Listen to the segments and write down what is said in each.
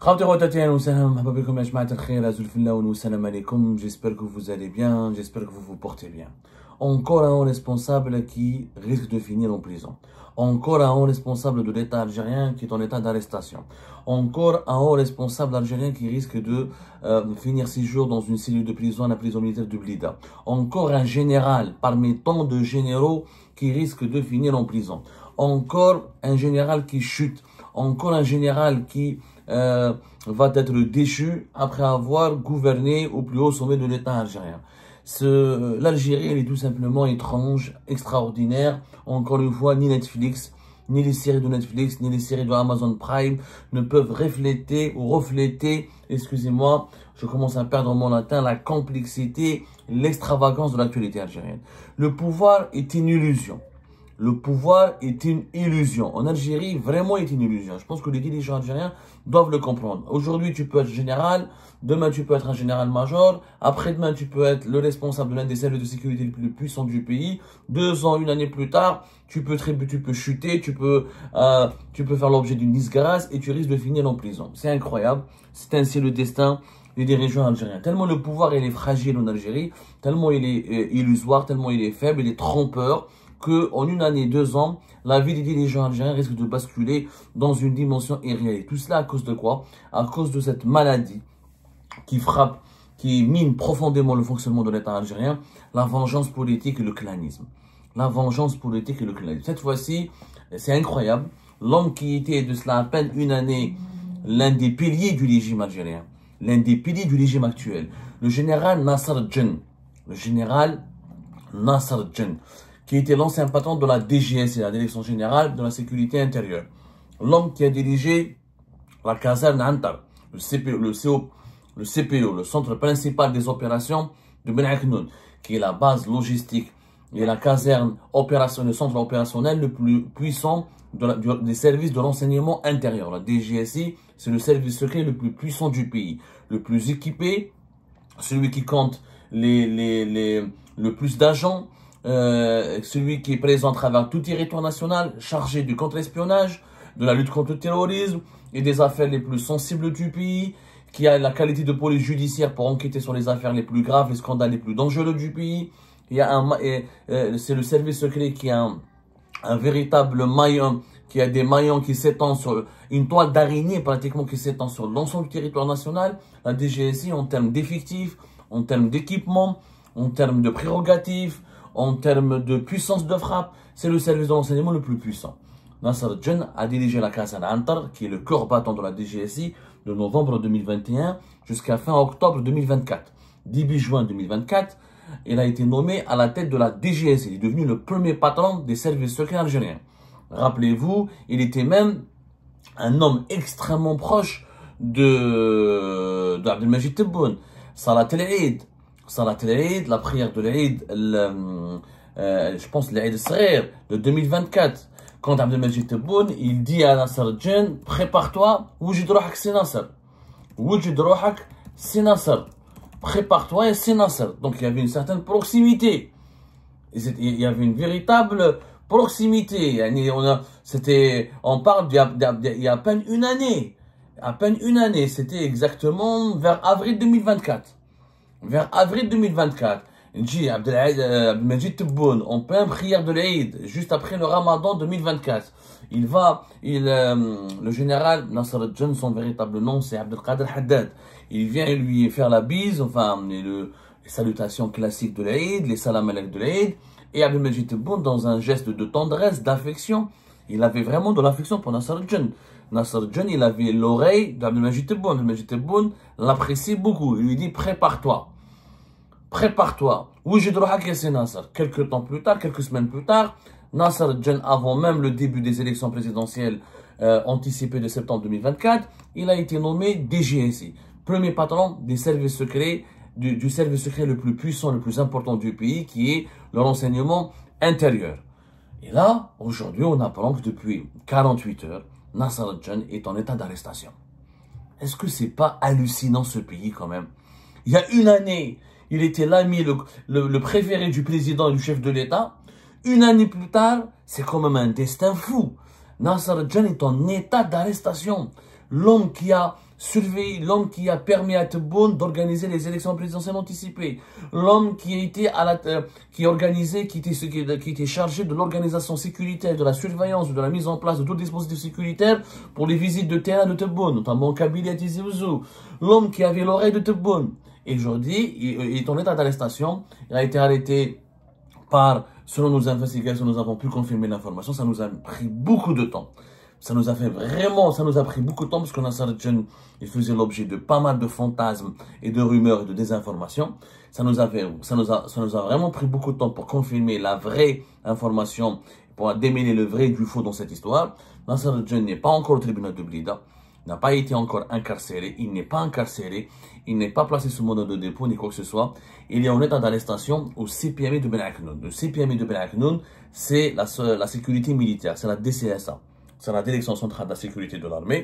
J'espère que vous allez bien, j'espère que vous vous portez bien. Encore un haut responsable qui risque de finir en prison. Encore un haut responsable de l'État algérien qui est en état d'arrestation. Encore un haut responsable algérien qui risque de finir 6 jours dans une cellule de prison à la prison militaire de Blida. Encore un général parmi tant de généraux qui risque de finir en prison. Encore un général qui chute. Encore un général qui va être déchu après avoir gouverné au plus haut sommet de l'État algérien. L'Algérie, elle est tout simplement étrange, extraordinaire. Encore une fois, ni Netflix, ni les séries de Netflix, ni les séries de Amazon Prime ne peuvent refléter, excusez-moi, je commence à perdre mon latin, la complexité, l'extravagance de l'actualité algérienne. Le pouvoir est une illusion. Le pouvoir est une illusion. En Algérie, vraiment est une illusion. Je pense que les dirigeants algériens doivent le comprendre. Aujourd'hui, tu peux être général. Demain, tu peux être un général-major. Après-demain, tu peux être le responsable de l'un des services de sécurité les plus puissants du pays. 2 ans, 1 année plus tard, tu peux chuter, tu peux faire l'objet d'une disgrâce et tu risques de finir en prison. C'est incroyable. C'est ainsi le destin des dirigeants algériens. Tellement le pouvoir, il est fragile en Algérie, tellement il est illusoire, tellement il est faible, il est trompeur, qu'en 1 année, 2 ans, la vie des dirigeants algériens risque de basculer dans une dimension irréelle. Tout cela à cause de quoi? À cause de cette maladie qui frappe, qui mine profondément le fonctionnement de l'État algérien, la vengeance politique et le clanisme. La vengeance politique et le clanisme. Cette fois-ci, c'est incroyable, l'homme qui était de cela à peine 1 année, l'un des piliers du régime algérien, l'un des piliers du régime actuel, le général Nasser Djen, qui était l'ancien patron de la DGS, la Direction Générale de la Sécurité Intérieure. L'homme qui a dirigé la caserne Antar, le CPO, le Centre Principal des Opérations de Ben Aknoun, qui est la base logistique et la caserne opérationnelle, le centre opérationnel le plus puissant des services de renseignement intérieur. La DGSI, c'est le service secret le plus puissant du pays, le plus équipé, celui qui compte le plus d'agents, celui qui est présent à travers tout territoire national, chargé du contre-espionnage, de la lutte contre le terrorisme et des affaires les plus sensibles du pays, qui a la qualité de police judiciaire pour enquêter sur les affaires les plus graves, les scandales les plus dangereux du pays. C'est le service secret qui a un véritable maillon, qui a des maillons qui s'étendent sur une toile d'araignée pratiquement qui s'étend sur l'ensemble du territoire national. La DGSI, en termes d'effectifs, en termes d'équipement, en termes de prérogatives, en termes de puissance de frappe, c'est le service de renseignement le plus puissant. Nasser Djen a dirigé la caserne Antar, qui est le corps battant de la DGSI, de novembre 2021 jusqu'à fin octobre 2024. Début juin 2024, il a été nommé à la tête de la DGSI. Il est devenu le premier patron des services secrets algériens. Rappelez-vous, il était même un homme extrêmement proche d'Abdelmajid Tebboune. Salat el-Eid, la prière de l'Eid, je pense l'Eid al-Saghir de 2024. Quand Abdelmajid Tebboune, il dit à Nasser Djen, prépare-toi, wujid rohak c'est Nasser. Wujid rohak c'est Nasser. Prépare-toi et c'est Nasser. Donc il y avait une certaine proximité. Il y avait une véritable proximité. On parle il y a à peine 1 année. À peine 1 année. C'était exactement vers avril 2024. Vers avril 2024. Abdelmajid Tebboune, en pleine prière de l'Eid, juste après le Ramadan 2024. Le général Nasser Djen, son véritable nom, c'est Abdelkader Haddad. Il vient lui faire la bise, enfin, les salutations classiques de l'Eid, les salam alek de l'Eid. Et Abdelmajid Tebboune, dans un geste de tendresse, d'affection, il avait vraiment de l'affection pour Nasser Djen. Nasser Djen, il avait l'oreille d'Abdelmajid Tebboune. Abdelmajid Tebboune l'apprécie beaucoup. Il lui dit, prépare-toi. Prépare-toi. Wujid rohak ya c'est Nasser. Quelques temps plus tard, quelques semaines plus tard, Nasser Djen, avant même le début des élections présidentielles anticipées de septembre 2024, il a été nommé DGSI, premier patron des services secrets, du service secret le plus puissant, le plus important du pays, qui est le renseignement intérieur. Et là, aujourd'hui, on apprend que depuis 48 heures, Nasser Djen est en état d'arrestation. Est-ce que c'est pas hallucinant ce pays quand même? Il y a 1 année, il était l'ami, le préféré du président et du chef de l'État. 1 année plus tard, c'est quand même un destin fou. Nasser Djen est en état d'arrestation. l'homme qui a surveillé, l'homme qui a permis à Tebboune d'organiser les élections présidentielles anticipées, l'homme qui a été qui était chargé de l'organisation sécuritaire, de la surveillance, de la mise en place de tout dispositif sécuritaire pour les visites de terrain de Tebboune, notamment Kabylie et Tizi Ouzou, l'homme qui avait l'oreille de Tebboune. Et aujourd'hui, il est en état d'arrestation, il a été arrêté selon nos investigations, nous avons pu confirmer l'information, ça nous a pris beaucoup de temps. Ça nous a pris beaucoup de temps parce que Nassar Djen, il faisait l'objet de pas mal de fantasmes et de rumeurs et de désinformations. Ça nous a vraiment pris beaucoup de temps pour confirmer la vraie information, pour démêler le vrai du faux dans cette histoire. Nassar Djen n'est pas encore au tribunal de Blida, n'a pas été encore incarcéré, il n'est pas incarcéré, il n'est pas placé sous mandat de dépôt ni quoi que ce soit. Il est en état d'arrestation au CPMI de Ben Aknoun. Le CPMI de Ben Aknoun, c'est la sécurité militaire, c'est la DCSA. C'est la Direction centrale de la sécurité de l'armée.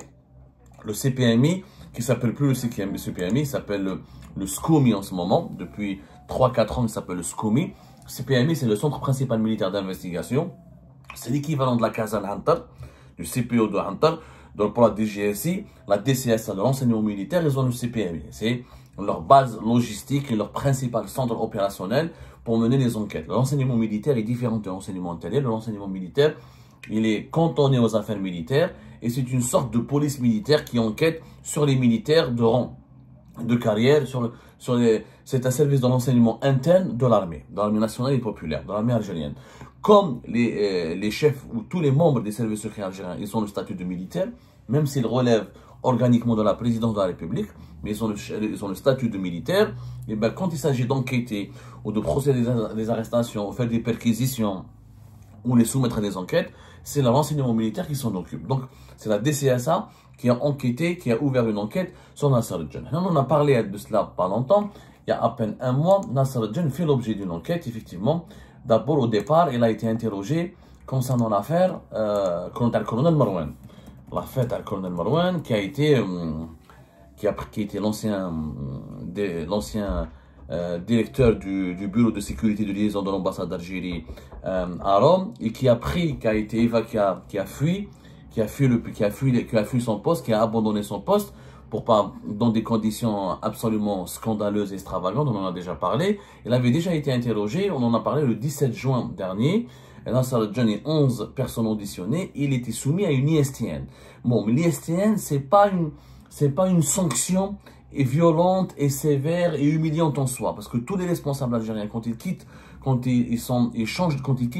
Le CPMI, qui s'appelle plus le CPMI, il s'appelle le SCOMI en ce moment. Depuis 3-4 ans, il s'appelle le SCOMI. Le CPMI, c'est le Centre principal militaire d'investigation. C'est l'équivalent de la Casa Hunter, du CPO de Hunter. Donc pour la DGSI, la DCSA de l'enseignement militaire, ils ont le CPMI. C'est leur base logistique et leur principal centre opérationnel pour mener les enquêtes. L'enseignement militaire est différent de l'enseignement intérieur. L'enseignement militaire, il est cantonné aux affaires militaires et c'est une sorte de police militaire qui enquête sur les militaires de rang, de carrière, c'est un service de renseignement interne de l'armée nationale et populaire, de l'armée algérienne. Comme les chefs ou tous les membres des services secrets algériens, ils ont le statut de militaire, même s'ils relèvent organiquement de la présidence de la République, mais ils ont le statut de militaire. Et ben, quand il s'agit d'enquêter ou de procéder à des arrestations, ou faire des perquisitions, ou les soumettre à des enquêtes, c'est le renseignement militaire qui s'en occupe. Donc, c'est la DCSA qui a enquêté, qui a ouvert une enquête sur Nassar Djen. On en a parlé de cela pas longtemps. Il y a à peine un mois, Nassar Djen fait l'objet d'une enquête, effectivement. D'abord, au départ, il a été interrogé concernant l'affaire Colonel Marouane. L'affaire Colonel Marouane qui a été l'ancien directeur du bureau de sécurité de liaison de l'ambassade d'Algérie à Rome et qui a été évacué, qui a fui son poste, qui a abandonné son poste dans des conditions absolument scandaleuses et extravagantes. On en a déjà parlé. Il avait déjà été interrogé. On en a parlé le 17 juin dernier. Nassar Djen et 11 personnes auditionnées. Il était soumis à une ISTN. Bon, mais l'ISTN, c'est pas une sanction et violente et sévère et humiliante en soi. Parce que tous les responsables algériens, quand ils quittent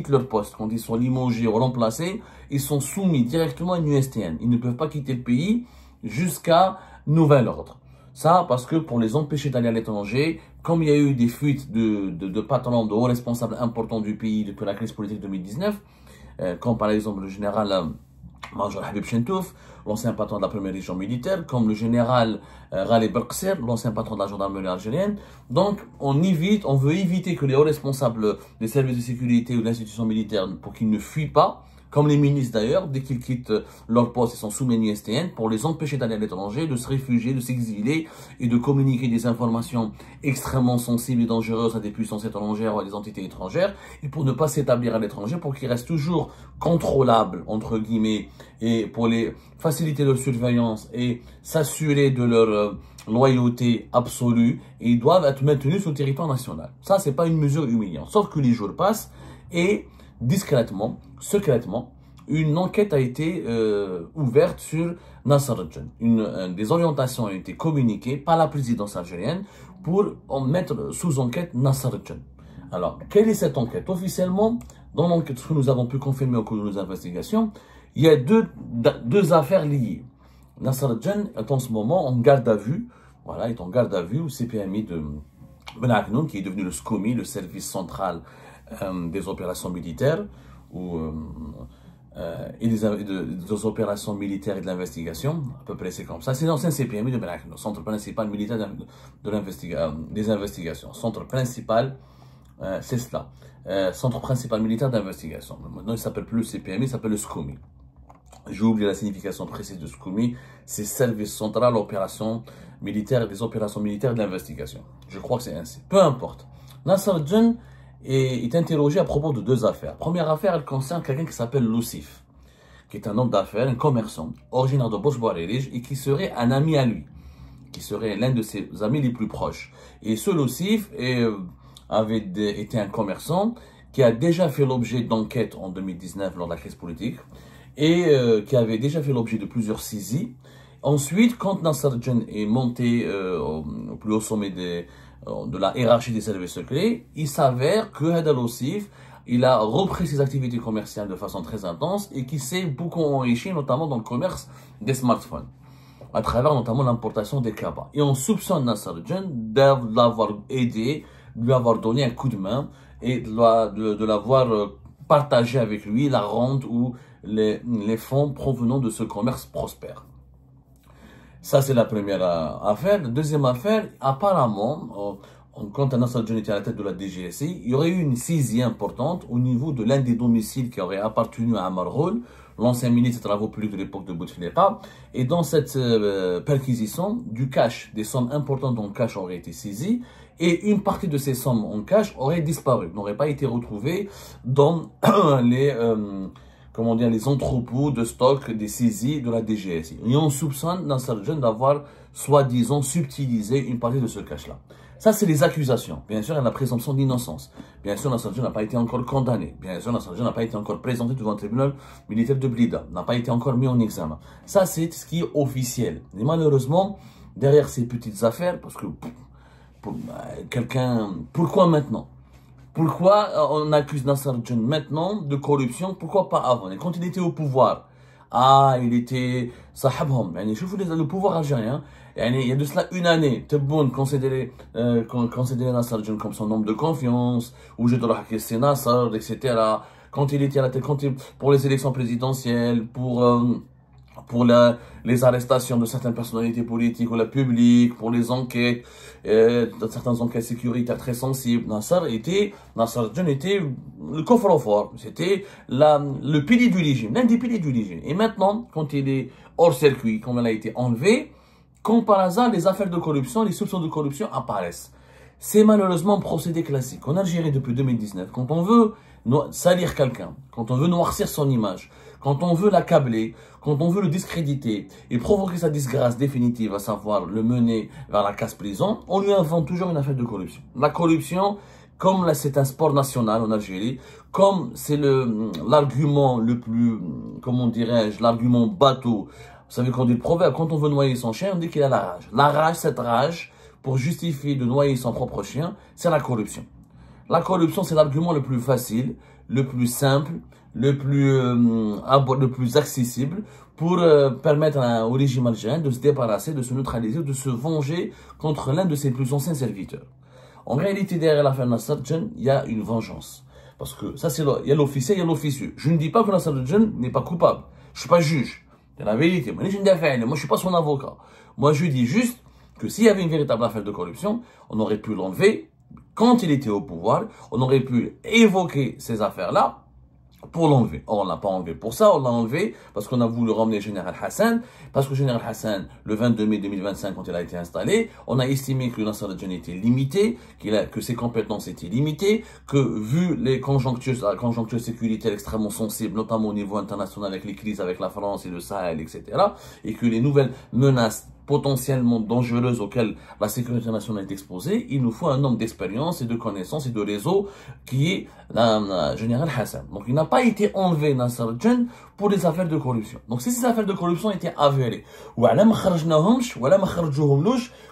leur poste, quand ils sont limogés ou remplacés, ils sont soumis directement à une ISTN. Ils ne peuvent pas quitter le pays jusqu'à nouvel ordre. Ça, parce que pour les empêcher d'aller à l'étranger, comme il y a eu des fuites de patrons, de hauts responsables importants du pays depuis la crise politique 2019, comme par exemple le général Major Habib Chentouf, l'ancien patron de la première région militaire, comme le général Ghalib Belkser, l'ancien patron de la gendarmerie algérienne. Donc, on veut éviter que les hauts responsables des services de sécurité ou de l'institution militaire, pour qu'ils ne fuient pas, comme les ministres d'ailleurs, dès qu'ils quittent leur poste, ils sont soumis à une ISTN pour les empêcher d'aller à l'étranger, de se réfugier, de s'exiler et de communiquer des informations extrêmement sensibles et dangereuses à des puissances étrangères ou à des entités étrangères, et pour ne pas s'établir à l'étranger, pour qu'ils restent toujours contrôlables, entre guillemets, et pour les faciliter leur surveillance et s'assurer de leur loyauté absolue, et ils doivent être maintenus sur le territoire national. Ça, c'est pas une mesure humiliante. Sauf que les jours passent et discrètement, secrètement, une enquête a été ouverte sur Nassar Djen. Des orientations ont été communiquées par la présidence algérienne pour en mettre sous enquête Nassar Djen. Alors, quelle est cette enquête? Officiellement, dans l'enquête que nous avons pu confirmer au cours de nos investigations, il y a deux affaires liées. Nassar Djen est en ce moment en garde à vue, voilà, est en garde à vue au CPMI de Ben Aknoun, qui est devenu le SCOMI, le service central des opérations militaires et des opérations militaires et de l'investigation, à peu près c'est comme ça. C'est l'ancien CPMI de Ben Aknoun, centre principal militaire des investigations. Centre principal, c'est cela. Centre principal militaire d'investigation. Maintenant, il ne s'appelle plus le CPMI, il s'appelle le SCOMI. J'ai oublié la signification précise de SCOMI. C'est Service Central Opérations Militaires et des Opérations Militaires d'investigation. Je crois que c'est ainsi. Peu importe. Nassar Djen est interrogé à propos de deux affaires. Première affaire, elle concerne quelqu'un qui s'appelle Loussif, qui est un homme d'affaires, un commerçant, originaire de Bosch-Bois-Rélige, et qui serait un ami à lui, qui serait l'un de ses amis les plus proches. Et ce Lossif avait été un commerçant qui a déjà fait l'objet d'enquêtes en 2019 lors de la crise politique, et qui avait déjà fait l'objet de plusieurs saisies. Ensuite, quand Nasser Djen est monté au plus haut sommet de la hiérarchie des services secrets, il s'avère que Hadal Ossif, il a repris ses activités commerciales de façon très intense et qui s'est beaucoup enrichi, notamment dans le commerce des smartphones, à travers notamment l'importation des cabas. Et on soupçonne Nasser Djen de l'avoir aidé, de lui avoir donné un coup de main et de l'avoir partagé avec lui la rente ou les fonds provenant de ce commerce prospère. Ça, c'est la première affaire. La deuxième affaire, apparemment, quand Nasser Djen était à la tête de la DGSI, il y aurait eu une saisie importante au niveau de l'un des domiciles qui aurait appartenu à Amar Roul, l'ancien ministre des Travaux publics de l'époque de Bouteflika. Et dans cette perquisition, du cash, des sommes importantes en cash auraient été saisies, et une partie de ces sommes en cash aurait disparu, n'aurait pas été retrouvée dans les entrepôts de stock des saisies de la DGSI. Et on soupçonne Nasser Djen d'avoir, soi-disant, subtilisé une partie de ce cash-là. Ça, c'est les accusations. Bien sûr, il y a la présomption d'innocence. Bien sûr, Nasser Djen n'a pas été encore condamné. Bien sûr, Nasser Djen n'a pas été encore présenté devant un tribunal militaire de Blida. N'a pas été encore mis en examen. Ça, c'est ce qui est officiel. Et malheureusement, derrière ces petites affaires, parce que pourquoi maintenant? Pourquoi on accuse Nasser Djen maintenant de corruption? Pourquoi pas avant? Et quand il était au pouvoir, il était sahibhom. Le pouvoir algérien, il y a de cela une année, Tebboune considérait Nasser Djen comme son homme de confiance, ou je dois c'est Nasser, etc. Quand il était à la tête, pour les élections présidentielles, pour les arrestations de certaines personnalités politiques ou la publique, pour les enquêtes, certaines enquêtes sécuritaires très sensibles. Nasser Djen était le coffre-fort, c'était le pilier du régime, l'un des piliers du régime. Et maintenant, quand il est hors circuit, quand il a été enlevé, comme par hasard, les affaires de corruption, les soupçons de corruption apparaissent. C'est malheureusement un procédé classique. En Algérie, depuis 2019, quand on veut salir quelqu'un, quand on veut noircir son image, quand on veut l'accabler, quand on veut le discréditer et provoquer sa disgrâce définitive, à savoir le mener vers la casse-prison, on lui invente toujours une affaire de corruption. La corruption, comme c'est un sport national en Algérie, comme c'est l'argument le plus, comment dirais-je, l'argument bateau. Vous savez qu'on dit le proverbe, quand on veut noyer son chien, on dit qu'il a la rage. La rage, cette rage, pour justifier de noyer son propre chien, c'est la corruption. La corruption, c'est l'argument le plus facile, le plus simple, le plus accessible pour permettre au régime algérien de se débarrasser, de se neutraliser, de se venger contre l'un de ses plus anciens serviteurs. En réalité, derrière l'affaire Nasser Djen, il y a une vengeance. Parce que ça, il y a l'officiel, il y a l'officieux. Je ne dis pas que Nasser Djen n'est pas coupable. Je ne suis pas juge. C'est la vérité. Moi, je ne suis pas son avocat. Moi, je dis juste que s'il y avait une véritable affaire de corruption, on aurait pu l'enlever quand il était au pouvoir. On aurait pu évoquer ces affaires-là pour l'enlever. Or, on ne l'a pas enlevé pour ça, on l'a enlevé parce qu'on a voulu ramener le général Hassan, parce que le général Hassan, le 22 mai 2025, quand il a été installé, on a estimé que Nasser Djen était limité, que ses compétences étaient limitées, que vu la conjoncture sécuritaire extrêmement sensible, notamment au niveau international avec les crises avec la France et le Sahel, etc., et que les nouvelles menaces potentiellement dangereuses auxquelles la sécurité nationale est exposée, il nous faut un homme d'expérience et de connaissances et de réseau qui est le général Hassan. Donc il n'a pas été enlevé Nasser Djen pour des affaires de corruption. Donc si ces affaires de corruption étaient avérées,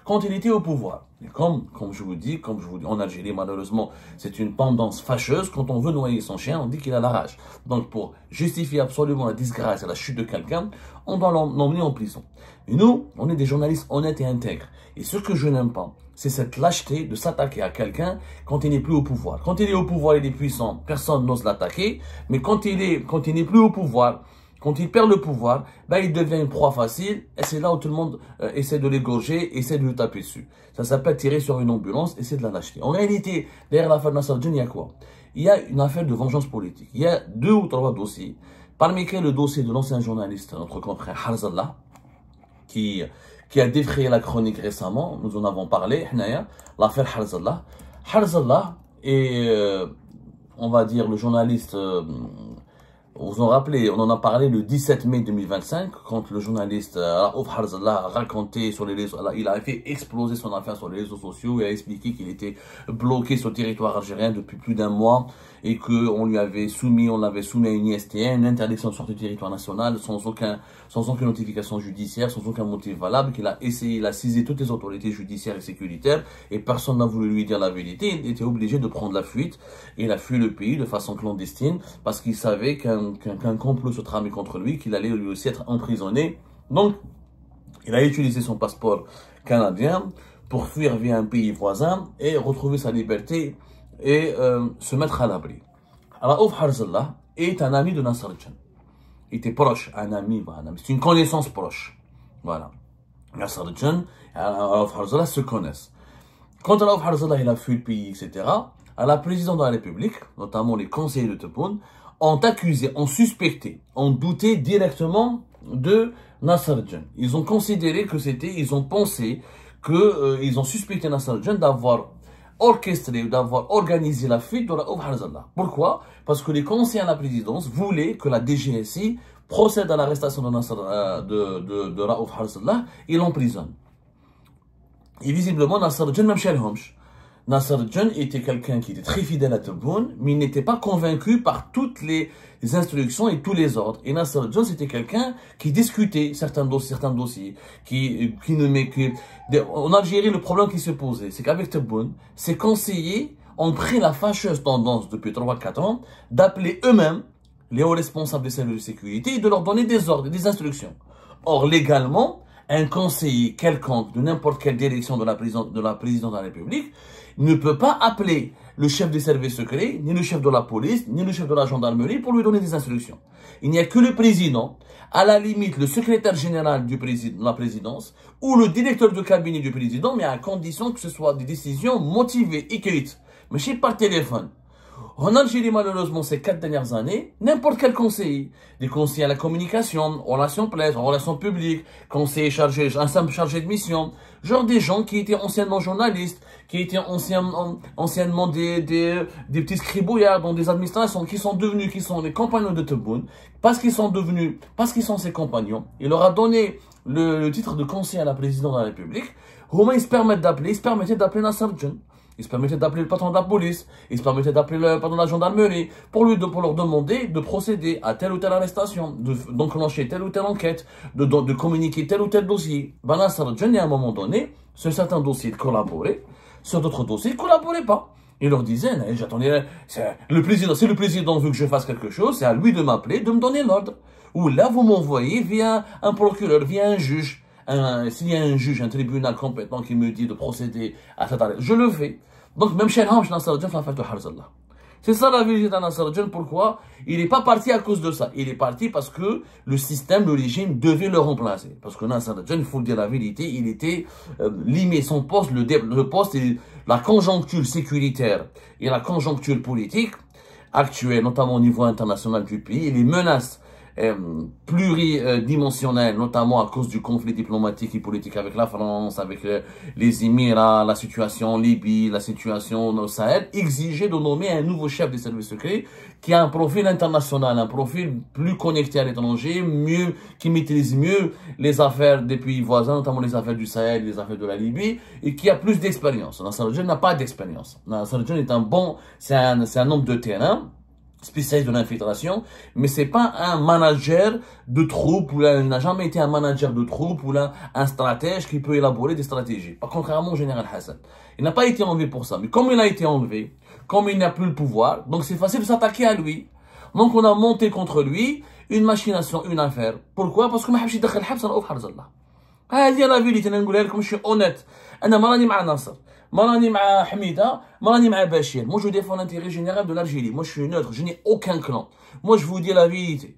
quand il était au pouvoir. Et comme je vous dis, en Algérie, malheureusement, c'est une tendance fâcheuse. Quand on veut noyer son chien, on dit qu'il a la rage. Donc, pour justifier absolument la disgrâce et la chute de quelqu'un, on doit l'emmener en prison. Et nous, on est des journalistes honnêtes et intègres. Et ce que je n'aime pas, c'est cette lâcheté de s'attaquer à quelqu'un quand il n'est plus au pouvoir. Quand il est au pouvoir, il est puissant, personne n'ose l'attaquer. Mais quand il n'est plus au pouvoir, quand il perd le pouvoir, il devient une proie facile et c'est là où tout le monde essaie de l'égorger, essaie de le taper dessus. Ça s'appelle tirer sur une ambulance et c'est de la lâcheté. En réalité, derrière l'affaire Nasser Djen, il y a quoi? Il y a une affaire de vengeance politique. Il y a 2 ou 3 dossiers, parmi lesquels le dossier de l'ancien journaliste, notre confrère Harzallah, qui a défrayé la chronique récemment, nous en avons parlé, l'affaire Harzallah. Harzallah est, on va dire, le journaliste Vous vous en rappelez, on en a parlé le 17 mai 2025, quand le journaliste Raouf Harzallah a raconté sur les réseaux, il a fait exploser son affaire sur les réseaux sociaux et a expliqué qu'il était bloqué sur le territoire algérien depuis plus d'1 mois et qu'on l'avait soumis à une ISTN, une interdiction de sortie du territoire national, sans aucune notification judiciaire, sans aucun motif valable, qu'il a essayé, il a saisi toutes les autorités judiciaires et sécuritaires et personne n'a voulu lui dire la vérité. Il était obligé de prendre la fuite et il a fui le pays de façon clandestine parce qu'il savait qu'un complot se tramait contre lui, qu'il allait lui aussi être emprisonné. Donc, il a utilisé son passeport canadien pour fuir via un pays voisin et retrouver sa liberté et se mettre à l'abri. Raouf Harzallah est un ami de Nasser Jan. Il était proche, un ami, c'est une connaissance proche. Voilà. Nasser Jan et Raouf Harzallah se connaissent. Quand Raouf Harzallah il a fui le pays, etc., à la présidente de la République, notamment les conseillers de Tebboune, ont accusé, ont suspecté, ont douté directement de Nasser Jan. Ils ont considéré que ils ont pensé que, ils ont suspecté Nasser Jan d'avoir orchestré, d'avoir organisé la fuite de Raouf Harzallah. Pourquoi? Parce que les conseillers à la présidence voulaient que la DGSI procède à l'arrestation de Raouf Harzallah et l'emprisonne. Et visiblement, Nasser Jan même chez Nasser Jan était quelqu'un qui était très fidèle à Tebboune, mais il n'était pas convaincu par toutes les instructions et tous les ordres. Et Nasser Jan, c'était quelqu'un qui discutait certains dossiers, en Algérie, le problème qui se posait, c'est qu'avec Tebboune, ses conseillers ont pris la fâcheuse tendance depuis 3-4 ans d'appeler eux-mêmes les hauts responsables des services de sécurité et de leur donner des ordres, des instructions. Or, légalement, un conseiller quelconque de n'importe quelle direction de la présidence de la République ne peut pas appeler le chef des services secrets, ni le chef de la police, ni le chef de la gendarmerie pour lui donner des instructions. Il n'y a que le président, à la limite le secrétaire général de la présidence ou le directeur de cabinet du président, mais à condition que ce soit des décisions motivées, écrites, mais par téléphone. En Algérie, malheureusement, ces 4 dernières années, n'importe quel conseiller, des conseillers à la communication, relations presse, relations publiques, conseiller chargé, un simple chargé de mission, genre des gens qui étaient anciennement journalistes, qui étaient anciennement des petits scribouillards dans des administrations, qui sont les compagnons de Tebboune, parce qu'ils sont ses compagnons. Il leur a donné le titre de conseiller à la présidence de la République. Ils se permettaient d'appeler Nasser Jan. Ils se permettaient d'appeler le patron de la police, ils se permettaient d'appeler le patron de la gendarmerie pour leur demander de procéder à telle ou telle arrestation, d'enclencher telle ou telle enquête, de communiquer tel ou tel dossier. Nasser Jan, à un moment donné, sur certains dossiers, il collaborait, sur d'autres dossiers, il ne collaborait pas. Il leur disait, j'attendais, si le président veut que je fasse quelque chose, c'est à lui de m'appeler, de me donner l'ordre. Ou là, vous m'envoyez via un procureur, via un juge. S'il y a un juge, un tribunal compétent qui me dit de procéder à cette arrêt, je le fais. Donc, même chez Nasser Jan, la fête de Harzallah. C'est ça la vérité de Nasser Jan. Pourquoi? Il n'est pas parti à cause de ça. Il est parti parce que le système, le régime devait le remplacer. Parce que Nasser Jan, il faut dire la vérité, il était limé son poste, le poste et la conjoncture sécuritaire et la conjoncture politique actuelle, notamment au niveau international du pays, et les menaces pluridimensionnelle, notamment à cause du conflit diplomatique et politique avec la France, avec les Émirats, la situation en Libye, la situation au Sahel, exigeait de nommer un nouveau chef des services secrets qui a un profil international, un profil plus connecté à l'étranger, qui maîtrise mieux les affaires des pays voisins, notamment les affaires du Sahel, les affaires de la Libye, et qui a plus d'expérience. Nasser Jan n'a pas d'expérience. Nasser Jan est c'est un homme de terrain, spécialiste de l'infiltration, mais c'est pas un manager de troupe, il n'a jamais été un manager de troupe ou un stratège qui peut élaborer des stratégies. Contrairement au général Hassan. Il n'a pas été enlevé pour ça, mais comme il a été enlevé, comme il n'a plus le pouvoir, donc c'est facile de s'attaquer à lui. Donc on a monté contre lui une machination, une affaire. Pourquoi? Parce que ما حبش يدخل الحبس Raouf Harzallah. هذه la vérité, نقولها لكم je suis honnête. أنا ما راني مع ناصر. ما راني مع حميدة ما راني مع بشير. Moi je défends l'intérêt général de l'Algérie. Moi je suis neutre, je n'ai aucun clan. Moi je vous dis la vérité.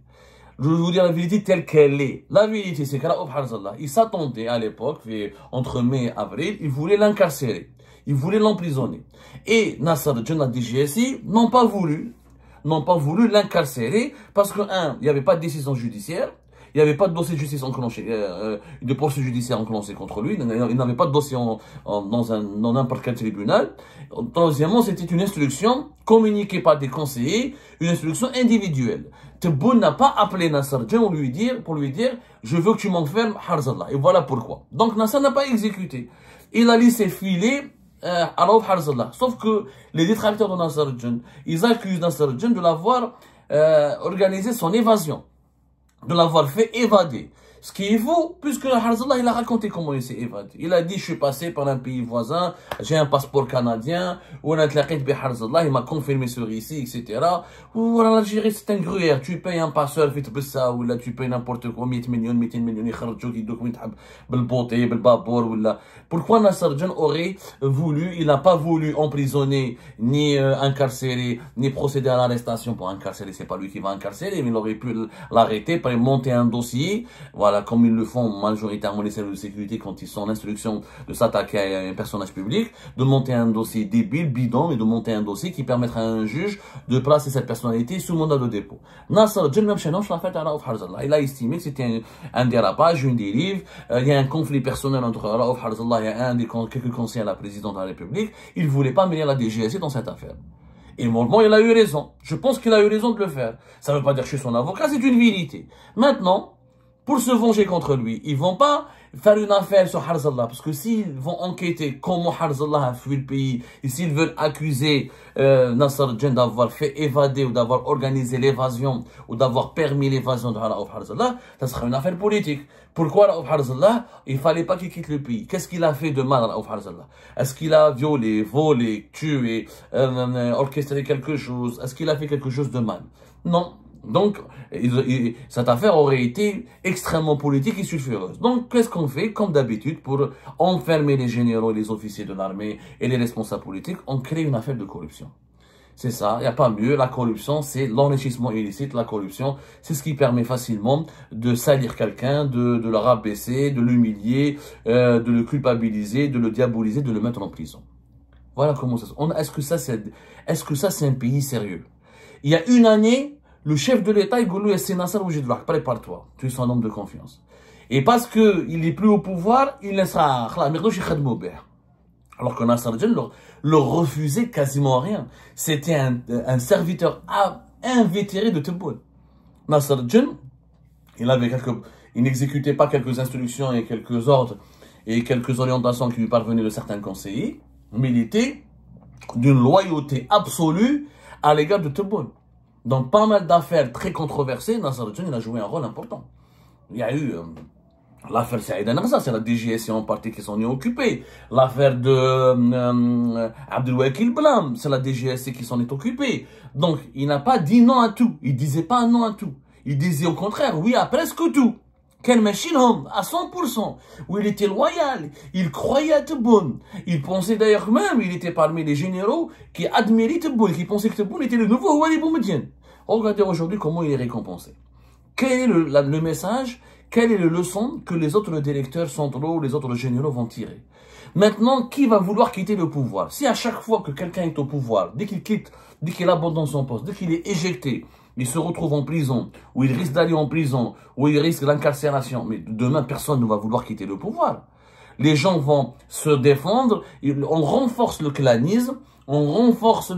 Je vais vous dire la vérité telle qu'elle est. La vérité c'est que Raouf Harzallah, il s'attendait à l'époque, entre mai et avril, il voulait l'incarcérer. Il voulait l'emprisonner. Et Nasser Jan, la DGSI, n'ont pas voulu l'incarcérer parce que, il n'y avait pas de décision judiciaire. Il n'y avait pas de dossier de justice enclenché, de poursuite judiciaire enclenché contre lui. Il n'avait pas de dossier dans n'importe quel tribunal. Troisièmement, c'était une instruction communiquée par des conseillers, une instruction individuelle. Tebboune n'a pas appelé Nasser Djen pour lui dire je veux que tu m'enfermes Harzallah. Et voilà pourquoi. Donc Nasser n'a pas exécuté. Il a laissé filer Raouf Harzallah. Sauf que les détracteurs de Nasser Djen, ils accusent Nasser Djen de l'avoir organisé son évasion, de l'avoir fait évader. Ce qui est faux, puisque Harzallah, il a raconté comment il s'est évadé. Il a dit, je suis passé par un pays voisin, j'ai un passeport canadien, il m'a confirmé sur ici, etc. Voilà, l'Algérie, c'est un gruyère. Tu payes un passeur, ou là, tu payes n'importe quoi, 100 millions, 200 millions, pourquoi Nasser Djen aurait voulu, il n'a pas voulu emprisonner, ni incarcérer, ni procéder à l'arrestation pour incarcérer, c'est pas lui qui va incarcérer, mais il aurait pu l'arrêter, pour monter un dossier, voilà, comme ils le font majoritairement les services de sécurité quand ils sont en instruction de s'attaquer à un personnage public, de monter un dossier débile, bidon, et de monter un dossier qui permettra à un juge de placer cette personnalité sous mandat de dépôt. Nasser Djen, même chez nous, Raouf Harzallah, il a estimé que c'était un dérapage, une dérive, il y a un conflit personnel entre Raouf Harzallah et quelques conseillers à la présidente de la République, il ne voulait pas mêler la DGSI dans cette affaire. Et morellement, il a eu raison. Je pense qu'il a eu raison de le faire. Ça ne veut pas dire que je suis son avocat, c'est une vérité. Maintenant, pour se venger contre lui, ils vont pas faire une affaire sur Harzallah, parce que s'ils vont enquêter comment Harzallah a fui le pays, et s'ils veulent accuser Nasser Djen d'avoir fait évader ou d'avoir organisé l'évasion ou d'avoir permis l'évasion de Raouf Harzallah, ça sera une affaire politique. Pourquoi Raouf Harzallah, il fallait pas qu'il quitte le pays? Qu'est-ce qu'il a fait de mal à Raouf Harzallah? Est-ce qu'il a violé, volé, tué, orchestré quelque chose? Est-ce qu'il a fait quelque chose de mal? Non. Donc, cette affaire aurait été extrêmement politique et sulfureuse. Donc, qu'est-ce qu'on fait? Comme d'habitude, pour enfermer les généraux et les officiers de l'armée et les responsables politiques, on crée une affaire de corruption. C'est ça, il n'y a pas mieux. La corruption, c'est l'enrichissement illicite. La corruption, c'est ce qui permet facilement de salir quelqu'un, de le rabaisser, de l'humilier, de le culpabiliser, de le diaboliser, de le mettre en prison. Voilà comment ça se passe. Est-ce que ça, c'est un pays sérieux? Il y a une année, le chef de l'État, il dit, c'est Nasser Oujidouak, prépare-toi, tu es son homme de confiance. Et parce qu'il n'est plus au pouvoir, il laissera, alors que Nasser Djen leur refusait quasiment rien. C'était un serviteur invétéré de Tebboune. Nasser Djen, il n'exécutait pas quelques instructions et quelques ordres et quelques orientations qui lui parvenaient de certains conseillers, mais il était d'une loyauté absolue à l'égard de Tebboune. Dans pas mal d'affaires très controversées, Nasser Djen, il a joué un rôle important. Il y a eu l'affaire Saïda Narsa, c'est la DGSI en partie qui s'en est occupée. L'affaire de Abdelwakil Blam, c'est la DGSI qui s'en est occupée. Donc, il n'a pas dit non à tout. Il disait pas non à tout. Il disait au contraire oui à presque tout. Ken Machinhom, à 100%, où il était loyal, il croyait à Tebboune. Il pensait d'ailleurs même, il était parmi les généraux qui admiraient Tebboune, qui pensaient que Tebboune était le nouveau Wali Boumediene. Regardez aujourd'hui comment il est récompensé. Quel est le message, quelle est la leçon que les autres directeurs centraux, les autres généraux vont tirer? Maintenant, qui va vouloir quitter le pouvoir? Si à chaque fois que quelqu'un est au pouvoir, dès qu'il quitte, dès qu'il abandonne son poste, dès qu'il est éjecté, il se retrouve en prison, ou il risque d'aller en prison, ou il risque l'incarcération, mais demain, personne ne va vouloir quitter le pouvoir. Les gens vont se défendre, on renforce le clanisme, on renforce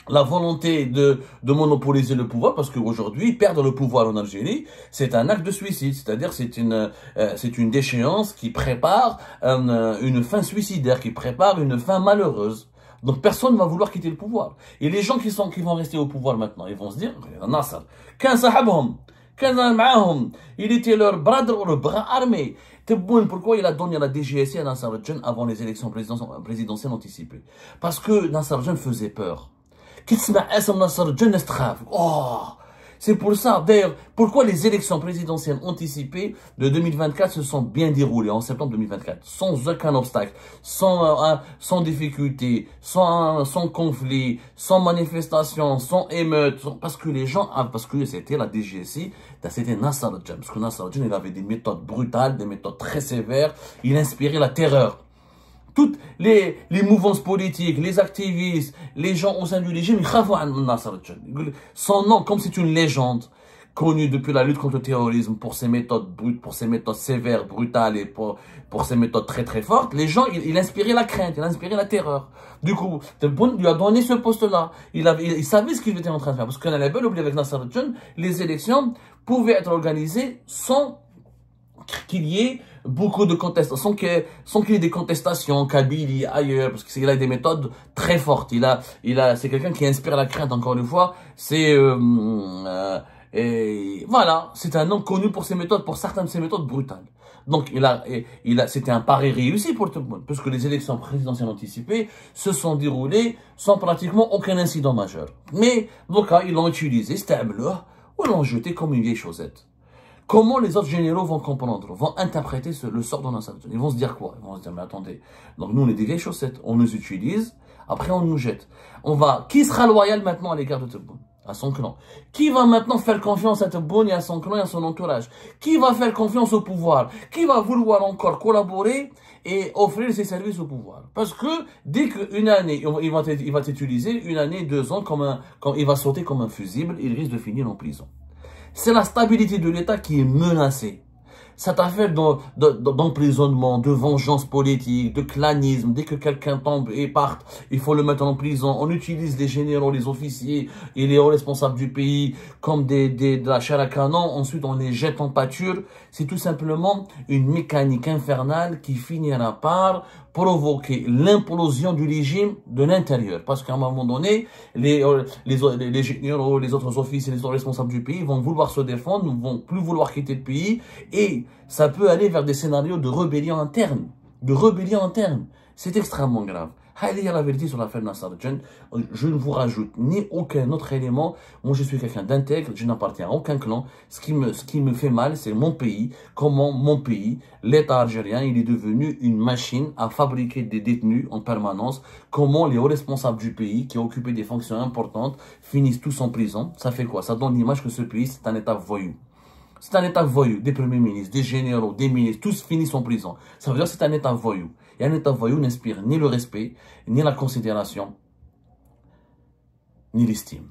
la volonté de monopoliser le pouvoir, parce qu'aujourd'hui, perdre le pouvoir en Algérie, c'est un acte de suicide, c'est-à-dire c'est une déchéance qui prépare une fin suicidaire, qui prépare une fin malheureuse. Donc personne ne va vouloir quitter le pouvoir. Et les gens qui vont rester au pouvoir maintenant, ils vont se dire, Nasser, il était leur bras armé. Tebboune, pourquoi il a donné la DGSI à Nasser Djen avant les élections présidentielles anticipées? Parce que Nasser Djen faisait peur. C'est pour ça, d'ailleurs, pourquoi les élections présidentielles anticipées de 2024 se sont bien déroulées en septembre 2024, sans aucun obstacle, sans difficulté, sans conflit, sans manifestation, sans émeute, parce que les gens, parce que c'était la DGSI, c'était Nasser Djen, parce que Nasser Djen, il avait des méthodes brutales, des méthodes très sévères, il inspirait la terreur. Toutes les mouvances politiques, les activistes, les gens au sein du régime, ils cravaient Nasser Djen. Son nom, comme c'est une légende, connu depuis la lutte contre le terrorisme pour ses méthodes brutes, pour ses méthodes sévères, brutales et pour ses méthodes très très fortes, les gens, il inspirait la crainte, il inspirait la terreur. Du coup, Tebboune lui a donné ce poste-là. Il savait ce qu'il était en train de faire. Parce qu'on avait oublié avec Nasser Al-Jun, les élections pouvaient être organisées sans qu'il y ait beaucoup de contestations, sans qu'il y ait des contestations, Kabylie, ailleurs, parce qu'il a des méthodes très fortes. C'est quelqu'un qui inspire la crainte, encore une fois. Et voilà, c'est un homme connu pour ses méthodes, pour certaines de ses méthodes brutales. Donc, c'était un pari réussi pour tout le monde, puisque les élections présidentielles anticipées se sont déroulées sans pratiquement aucun incident majeur. Mais, donc, ils l'ont utilisé, c'était un bleu, ou l'ont jeté comme une vieille chaussette. Comment les autres généraux vont comprendre, vont interpréter le sort de Nasser Al-Jun? Ils vont se dire quoi? Ils vont se dire, mais attendez, donc nous on est des vieilles chaussettes, on nous utilise, après on nous jette. Qui sera loyal maintenant à l'égard de Tebboune? À son clan. Qui va maintenant faire confiance à Tebboune et à son clan et à son entourage? Qui va faire confiance au pouvoir? Qui va vouloir encore collaborer et offrir ses services au pouvoir? Parce que dès qu'une année, il va être utilisé, une année, 2 ans, il va sauter comme un fusible, il risque de finir en prison. C'est la stabilité de l'État qui est menacée. Cette affaire d'emprisonnement, de vengeance politique, de clanisme, dès que quelqu'un tombe et part, il faut le mettre en prison. On utilise les généraux, les officiers et les hauts responsables du pays comme de la chair à canon. Ensuite, on les jette en pâture. C'est tout simplement une mécanique infernale qui finira par provoquer l'implosion du régime de l'intérieur. Parce qu'à un moment donné, les généraux, les autres officiers, les autres responsables du pays vont vouloir se défendre, ne vont plus vouloir quitter le pays et ça peut aller vers des scénarios de rébellion interne. C'est extrêmement grave. Allez, il y a la vérité sur l'affaire Nasser Al-Jun. Je ne vous rajoute ni aucun autre élément. Moi, je suis quelqu'un d'intègre. Je n'appartiens à aucun clan. Ce qui me fait mal, c'est mon pays. Comment mon pays, l'État algérien, il est devenu une machine à fabriquer des détenus en permanence. Comment les hauts responsables du pays, qui ont occupé des fonctions importantes, finissent tous en prison. Ça fait quoi? Ça donne l'image que ce pays, c'est un État voyou. C'est un État voyou, des premiers ministres, des généraux, des ministres, tous finissent en prison. Ça veut dire que c'est un État voyou. Et un État voyou n'inspire ni le respect, ni la considération, ni l'estime.